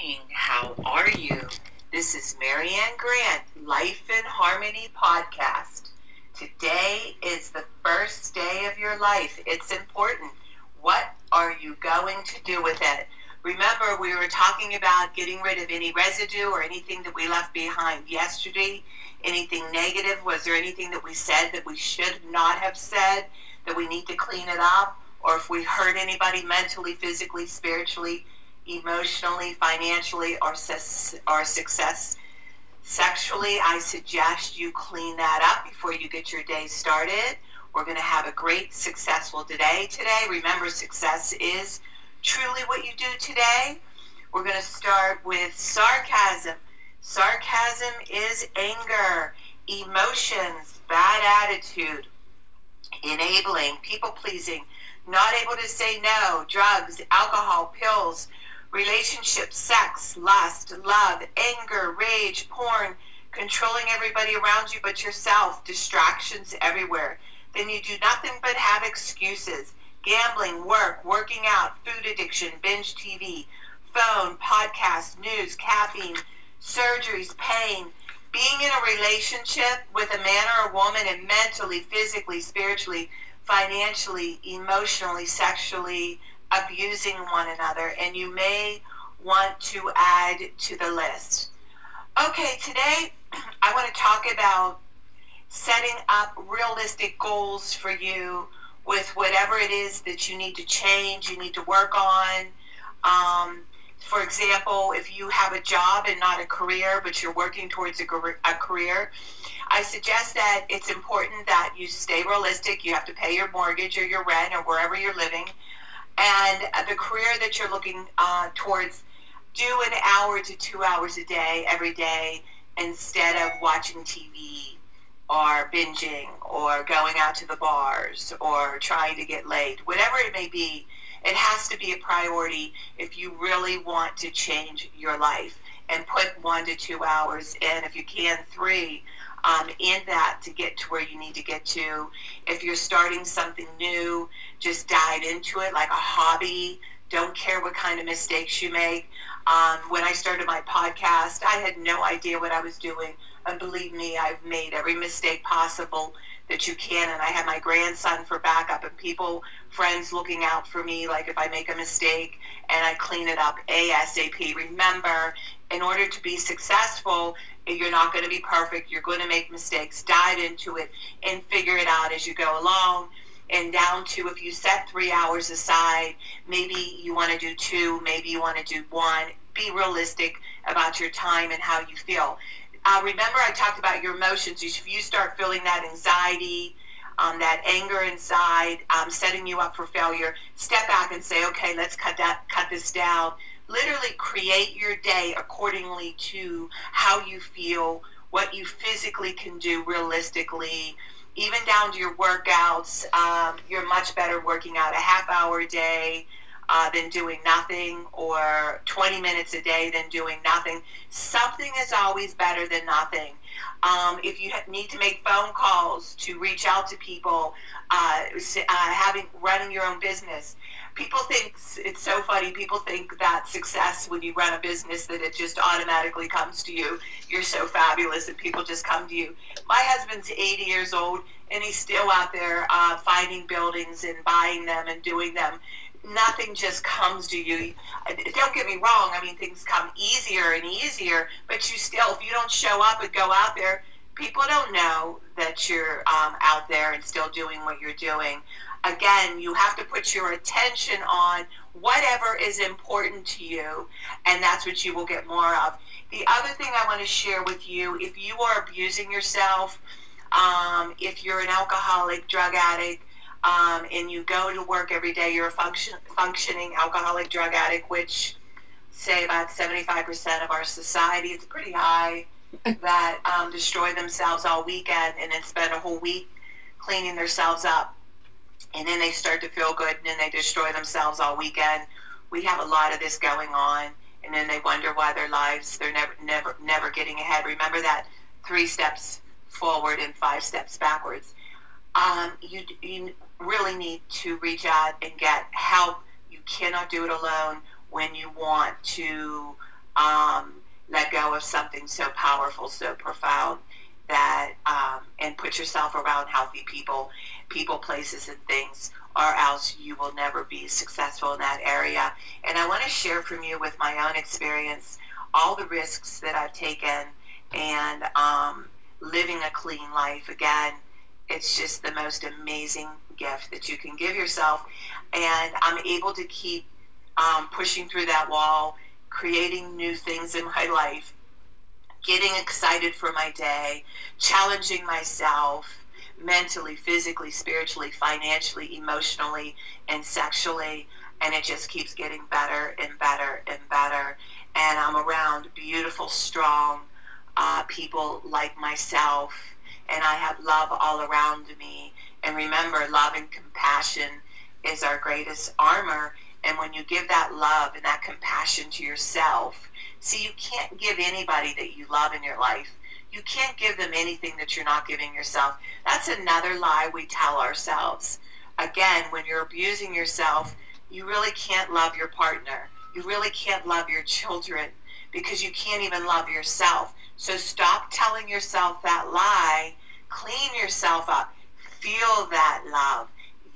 morning. How are you? This is Marianne Grant, Life in Harmony podcast. Today is the first day of your life. It's important. What are you going to do with it? Remember, we were talking about getting rid of any residue or anything that we left behind yesterday. Anything negative? Was there anything that we said that we should not have said, that we need to clean it up? Or if we hurt anybody mentally, physically, spiritually, emotionally, financially, or success sexually, I suggest you clean that up before you get your day started. We're going to have a great, successful day today. Remember, success is truly what you do today. We're going to start with sarcasm. Sarcasm is anger, emotions, bad attitude, enabling, people-pleasing, not able to say no, drugs, alcohol, pills, relationships, sex, lust, love, anger, rage, porn, controlling everybody around you but yourself, distractions everywhere. Then you do nothing but have excuses. Gambling, work, working out, food addiction, binge TV, phone, podcasts, news, caffeine, surgeries, pain, being in a relationship with a man or a woman and mentally, physically, spiritually, financially, emotionally, sexually abusing one another, and you may want to add to the list. Okay, today I want to talk about setting up realistic goals for you with whatever it is that you need to change, you need to work on. For example, if you have a job and not a career, but you're working towards a career, I suggest that it's important that you stay realistic. You have to pay your mortgage or your rent or wherever you're living. And the career that you're looking towards, do an hour to 2 hours a day, every day, instead of watching TV or binging or going out to the bars or trying to get laid. Whatever it may be, it has to be a priority if you really want to change your life, and put 1 to 2 hours in, if you can 3, in that to get to where you need to get to. If you're starting something new, just dive into it like a hobby. Don't care what kind of mistakes you make. When I started my podcast, I had no idea what I was doing. And believe me, I've made every mistake possible that you can. And I have my grandson for backup and friends looking out for me, like if I make a mistake, and I clean it up ASAP. Remember, in order to be successful, you're not going to be perfect. You're going to make mistakes. Dive into it and figure it out as you go along. And down to, if you set 3 hours aside, maybe you want to do 2, maybe you want to do 1. Be realistic about your time and how you feel. Remember, I talked about your emotions. If you start feeling that anxiety, that anger inside, setting you up for failure, step back and say, okay, let's cut this down. Literally create your day accordingly to how you feel, what you physically can do realistically, even down to your workouts. You're much better working out a half hour a day than doing nothing, or 20 minutes a day than doing nothing. Something is always better than nothing. If you need to make phone calls to reach out to people, running your own business, people think, it's so funny, people think that success when you run a business, that it just automatically comes to you. You're so fabulous and people just come to you. My husband's 80 years old and he's still out there finding buildings and buying them and doing them. Nothing just comes to you. Don't get me wrong, I mean, things come easier and easier, but you still, if you don't show up and go out there, people don't know that you're out there and still doing what you're doing. Again, you have to put your attention on whatever is important to you, and that's what you will get more of. The other thing I want to share with you, if you are abusing yourself, if you're an alcoholic, drug addict, and you go to work every day, you're a functioning alcoholic, drug addict, which say about 75% of our society, it's pretty high, that destroy themselves all weekend and then spend a whole week cleaning themselves up. And then they start to feel good, and then they destroy themselves all weekend. We have a lot of this going on, and then they wonder why their lives, they're never getting ahead. Remember that 3 steps forward and 5 steps backwards. You really need to reach out and get help. You cannot do it alone when you want to let go of something so powerful, so profound, that and put yourself around healthy people, places, and things, or else you will never be successful in that area. And I want to share from you, with my own experience, all the risks that I've taken, and living a clean life. Again, it's just the most amazing gift that you can give yourself. And I'm able to keep pushing through that wall, creating new things in my life, getting excited for my day, challenging myself mentally, physically, spiritually, financially, emotionally, and sexually. And it just keeps getting better and better and better. And I'm around beautiful, strong people like myself. And I have love all around me. And remember, love and compassion is our greatest armor. And when you give that love and that compassion to yourself, see, you can't give anybody that you love in your life. You can't give them anything that you're not giving yourself. That's another lie we tell ourselves. Again, when you're abusing yourself, you really can't love your partner. You really can't love your children, because you can't even love yourself. So stop telling yourself that lie. Clean yourself up. Feel that love.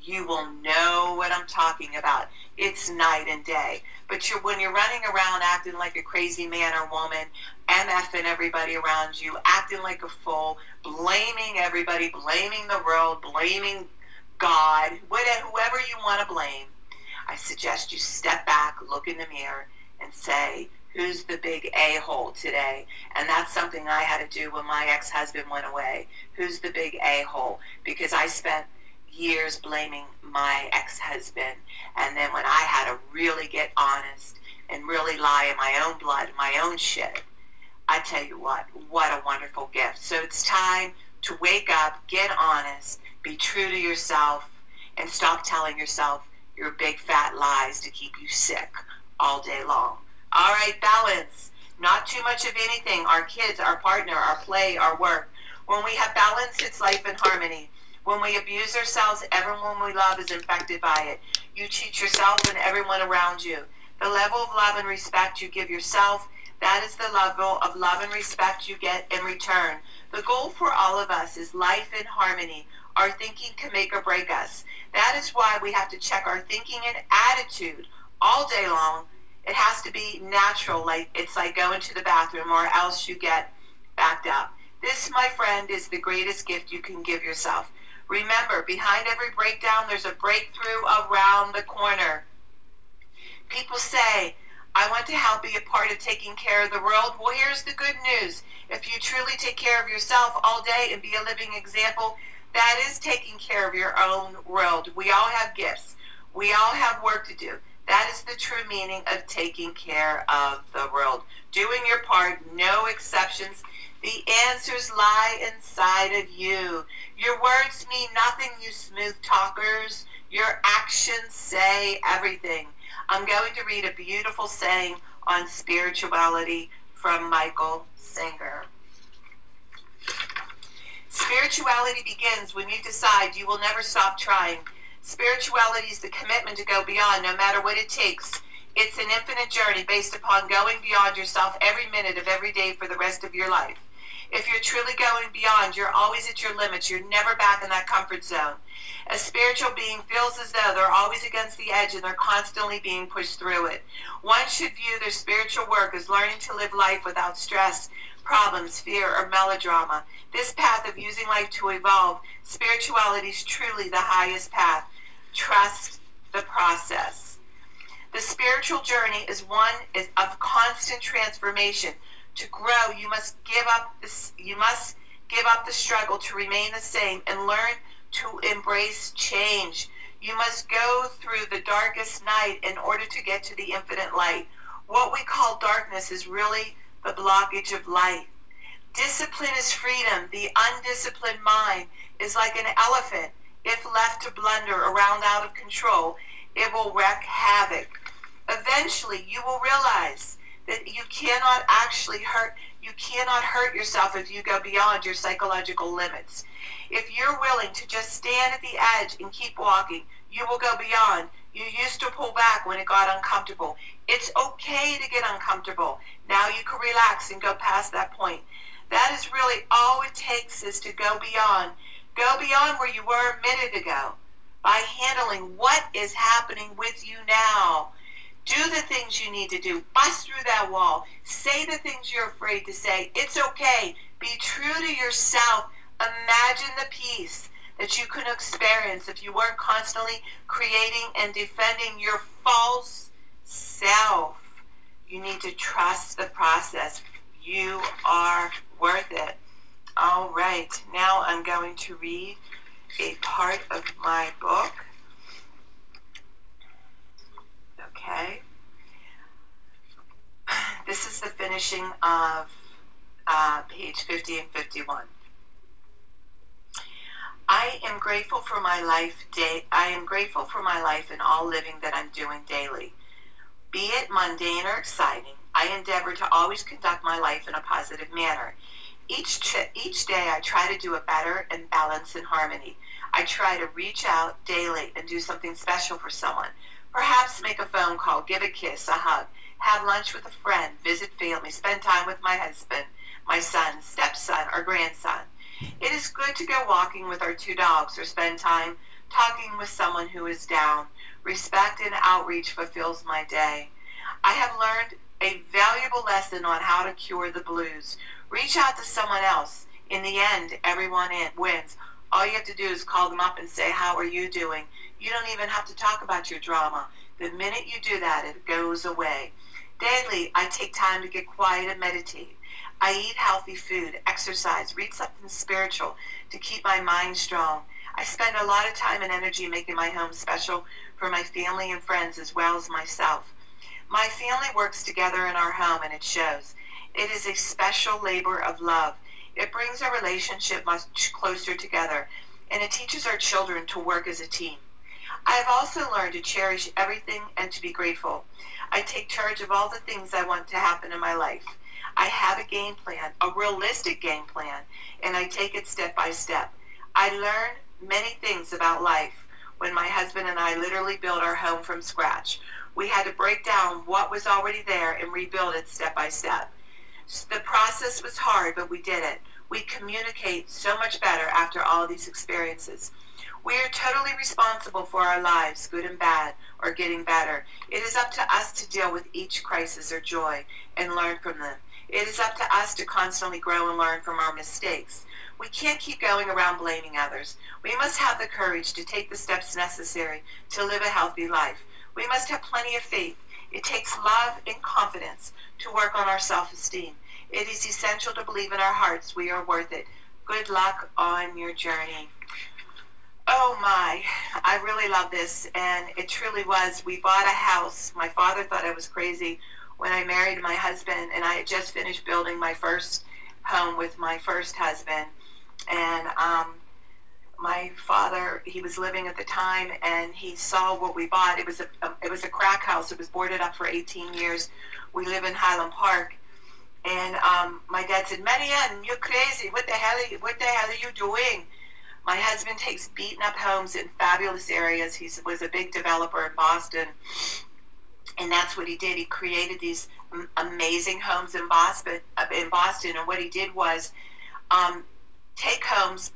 You will know what I'm talking about. It's night and day. But when you're running around acting like a crazy man or woman, MFing everybody around you, acting like a fool, blaming everybody, blaming the world, blaming God, whoever you want to blame, I suggest you step back, look in the mirror, and say, who's the big a-hole today? And that's something I had to do when my ex-husband went away. Who's the big a-hole? Because I spent years blaming my ex-husband, and then when I had to really get honest and really lie in my own blood, my own shit, I tell you what a wonderful gift. So it's time to wake up, get honest, be true to yourself, and stop telling yourself your big fat lies to keep you sick all day long. All right, balance. Not too much of anything. Our kids, our partner, our play, our work. When we have balance, it's life in harmony. When we abuse ourselves, everyone we love is infected by it. You cheat yourself and everyone around you. The level of love and respect you give yourself, that is the level of love and respect you get in return. The goal for all of us is life in harmony. Our thinking can make or break us. That is why we have to check our thinking and attitude all day long. It has to be natural, it's like going to the bathroom, or else you get backed up. This, my friend, is the greatest gift you can give yourself. Remember, behind every breakdown, there's a breakthrough around the corner. People say, I want to help be a part of taking care of the world. Well, here's the good news. If you truly take care of yourself all day and be a living example, that is taking care of your own world. We all have gifts. We all have work to do. That is the true meaning of taking care of the world. Doing your part, no exceptions. The answers lie inside of you. Your words mean nothing, you smooth talkers. Your actions say everything. I'm going to read a beautiful saying on spirituality from Michael Singer. Spirituality begins when you decide you will never stop trying. Spirituality is the commitment to go beyond, no matter what it takes. It's an infinite journey based upon going beyond yourself every minute of every day for the rest of your life. If you're truly going beyond, you're always at your limits. You're never back in that comfort zone. A spiritual being feels as though they're always against the edge and they're constantly being pushed through it. One should view their spiritual work as learning to live life without stress, problems, fear, or melodrama. This path of using life to evolve, spirituality is truly the highest path. Trust the process. The spiritual journey is one of constant transformation. To grow, you must give up the struggle to remain the same and learn to embrace change. You must go through the darkest night in order to get to the infinite light. What we call darkness is really the blockage of light. Discipline is freedom. The undisciplined mind is like an elephant. If left to blunder around out of control, it will wreak havoc. Eventually, you will realize that you cannot hurt yourself if you go beyond your psychological limits. If you're willing to just stand at the edge and keep walking, you will go beyond. You used to pull back when it got uncomfortable. It's okay to get uncomfortable. Now you can relax and go past that point. That is really all it takes, is to go beyond. Go beyond where you were a minute ago by handling what is happening with you now. Do the things you need to do. Bust through that wall. Say the things you're afraid to say. It's okay. Be true to yourself. Imagine the peace that you could experience if you weren't constantly creating and defending your false self. You need to trust the process. You are worth it. All right, now I'm going to read a part of my book. Okay. This is the finishing of page 50 and 51. I am grateful for my life. I am grateful for my life and all living that I'm doing daily. Be it mundane or exciting, I endeavor to always conduct my life in a positive manner. Each day I try to do it better and balance and harmony. I try to reach out daily and do something special for someone. Perhaps make a phone call, give a kiss, a hug, have lunch with a friend, visit family, spend time with my husband, my son, stepson, or grandson. It is good to go walking with our 2 dogs or spend time talking with someone who is down. Respect and outreach fulfills my day. I have learned a valuable lesson on how to cure the blues. Reach out to someone else. In the end, everyone wins. All you have to do is call them up and say, how are you doing? You don't even have to talk about your drama. The minute you do that, it goes away. Daily, I take time to get quiet and meditate. I eat healthy food, exercise, read something spiritual to keep my mind strong. I spend a lot of time and energy making my home special for my family and friends as well as myself. My family works together in our home, and it shows. It is a special labor of love. It brings our relationship much closer together, and it teaches our children to work as a team. I have also learned to cherish everything and to be grateful. I take charge of all the things I want to happen in my life. I have a game plan, a realistic game plan, and I take it step by step. I learned many things about life when my husband and I literally built our home from scratch. We had to break down what was already there and rebuild it step by step. The process was hard, but we did it. We communicate so much better after all these experiences. We are totally responsible for our lives, good and bad, or getting better. It is up to us to deal with each crisis or joy and learn from them. It is up to us to constantly grow and learn from our mistakes. We can't keep going around blaming others. We must have the courage to take the steps necessary to live a healthy life. We must have plenty of faith. It takes love and confidence to work on our self-esteem. It is essential to believe in our hearts we are worth it. Good luck on your journey. Oh my, I really love this, and it truly was. We bought a house. My father thought I was crazy when I married my husband, and I had just finished building my first home with my first husband. And my father, he was living at the time, and he saw what we bought. It was a crack house. It was boarded up for 18 years. We live in Highland Park. And my dad said, "Marianne, you're crazy. What the hell are you doing?" My husband takes beaten up homes in fabulous areas. He was a big developer in Boston. And that's what he did. He created these amazing homes in Boston. And what he did was take homes,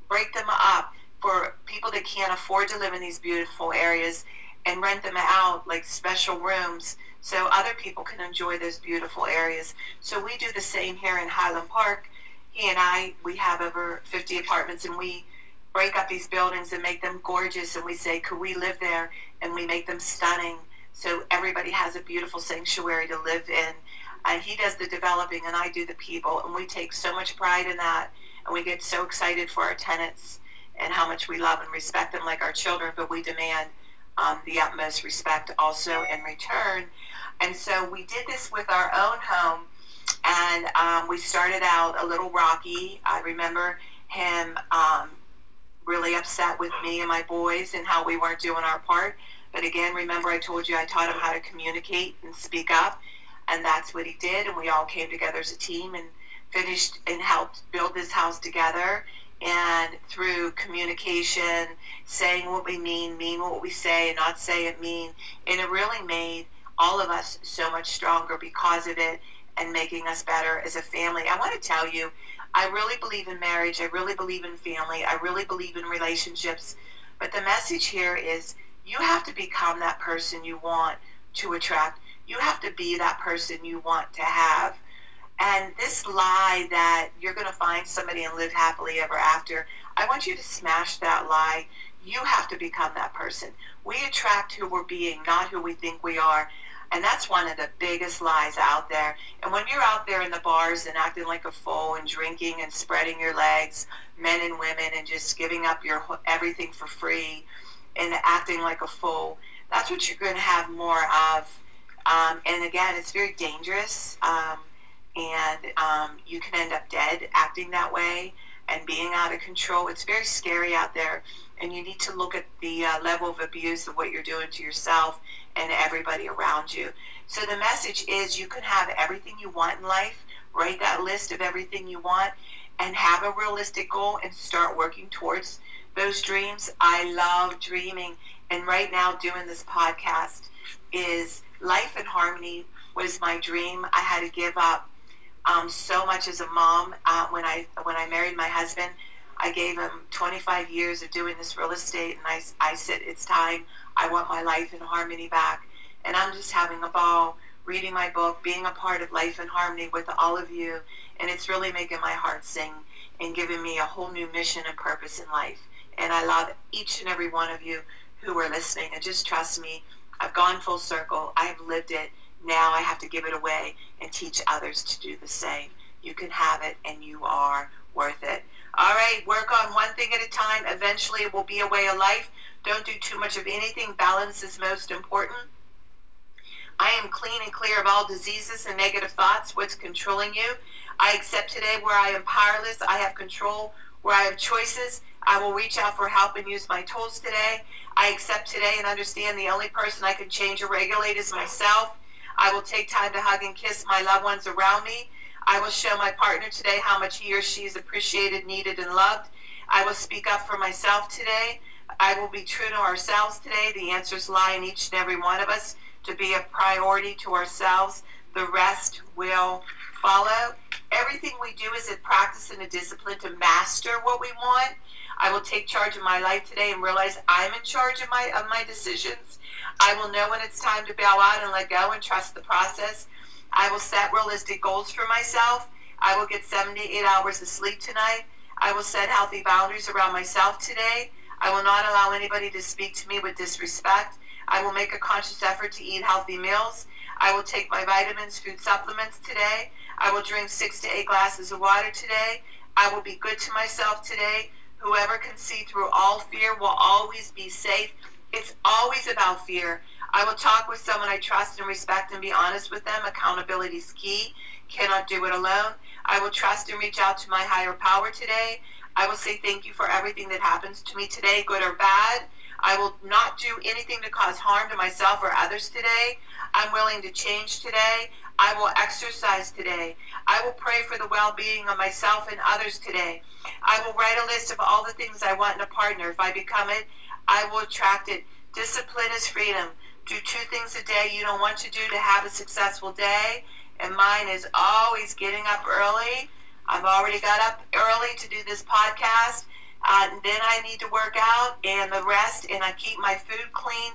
break them up for people that can't afford to live in these beautiful areas, and rent them out like special rooms so other people can enjoy those beautiful areas. So we do the same here in Highland Park. He and I, we have over 50 apartments, and we break up these buildings and make them gorgeous, and we say, could we live there? And we make them stunning so everybody has a beautiful sanctuary to live in. And he does the developing, and I do the people, and we take so much pride in that, and we get so excited for our tenants and how much we love and respect them like our children, but we demand the utmost respect also in return. And so we did this with our own home, and we started out a little rocky. I remember him really upset with me and my boys and how we weren't doing our part. But again, remember I told you I taught him how to communicate and speak up, and that's what he did, and we all came together as a team and finished and helped build this house together. And through communication, saying what we mean what we say, and not say it mean, and it really made all of us so much stronger because of it and making us better as a family. I want to tell you, I really believe in marriage. I really believe in family. I really believe in relationships. But the message here is you have to become that person you want to attract. You have to be that person you want to have. And this lie that you're going to find somebody and live happily ever after, I want you to smash that lie. You have to become that person. We attract who we're being, not who we think we are. And that's one of the biggest lies out there. And when you're out there in the bars and acting like a fool and drinking and spreading your legs, men and women, and just giving up your everything for free and acting like a fool, that's what you're going to have more of. And again, it's very dangerous. You can end up dead acting that way and being out of control. It's very scary out there. And you need to look at the level of abuse of what you're doing to yourself and everybody around you. So the message is you can have everything you want in life. Write that list of everything you want and have a realistic goal and start working towards those dreams. I love dreaming. And right now doing this podcast is Life in Harmony was my dream. I had to give up so much as a mom. When I married my husband, I gave him 25 years of doing this real estate, and I said, it's time. I want my life in harmony back. And I'm just having a ball reading my book, being a part of Life in Harmony with all of you, and it's really making my heart sing and giving me a whole new mission and purpose in life. And I love each and every one of you who are listening, and just trust me, I've gone full circle. I have lived it. Now I have to give it away and teach others to do the same. You can have it, and you are worth it. All right, work on one thing at a time. Eventually it will be a way of life. Don't do too much of anything. Balance is most important. I am clean and clear of all diseases and negative thoughts. What's controlling you? I accept today where I am powerless. I have control where I have choices. I will reach out for help and use my tools today. I accept today and understand the only person I can change or regulate is myself. I will take time to hug and kiss my loved ones around me. I will show my partner today how much he or she is appreciated, needed, and loved. I will speak up for myself today. I will be true to ourselves today. The answers lie in each and every one of us to be a priority to ourselves. The rest will follow. Everything we do is a practice and a discipline to master what we want. I will take charge of my life today and realize I'm in charge of my decisions. I will know when it's time to bow out and let go and trust the process. I will set realistic goals for myself. I will get 7 to 8 hours of sleep tonight. I will set healthy boundaries around myself today. I will not allow anybody to speak to me with disrespect. I will make a conscious effort to eat healthy meals. I will take my vitamins, food supplements today. I will drink 6 to 8 glasses of water today. I will be good to myself today. Whoever can see through all fear will always be safe. It's always about fear. I will talk with someone I trust and respect and be honest with them. Accountability is key. Cannot do it alone. I will trust and reach out to my higher power today. I will say thank you for everything that happens to me today, good or bad. I will not do anything to cause harm to myself or others today. I'm willing to change today. I will exercise today. I will pray for the well-being of myself and others today. I will write a list of all the things I want in a partner. If I become it, I will attract it. Discipline is freedom. Do 2 things a day you don't want to do to have a successful day. And mine is always getting up early. I've already got up early to do this podcast. Then I need to work out and the rest, and I keep my food clean,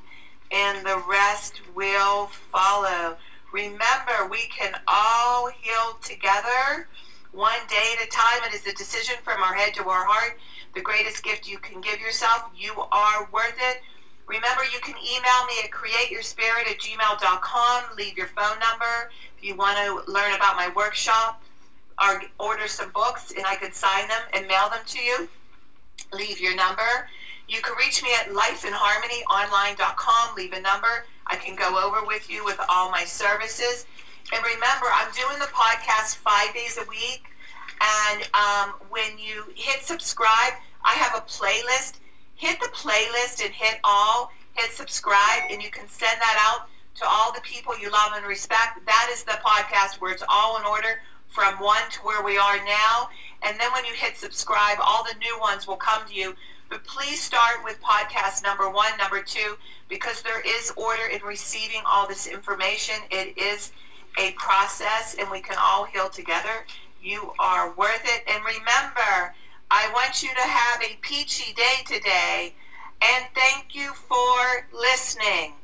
and the rest will follow. Remember, we can all heal together, one day at a time. It is a decision from our head to our heart. The greatest gift you can give yourself. You are worth it. Remember, you can email me at createyourspirit@gmail.com. Leave your phone number if you want to learn about my workshop or order some books, and I can sign them and mail them to you. Leave your number. You can reach me at lifeinharmonyonline.com. Leave a number. I can go over with you with all my services. And remember, I'm doing the podcast 5 days a week. And when you hit subscribe, I have a playlist. Hit the playlist and hit all. Hit subscribe, and you can send that out to all the people you love and respect. That is the podcast where it's all in order from 1 to where we are now. And then when you hit subscribe, all the new ones will come to you But please start with podcast number 1, number 2, because there is order in receiving all this information. It is a process, and we can all heal together. You are worth it. And remember, I want you to have a peachy day today. And thank you for listening.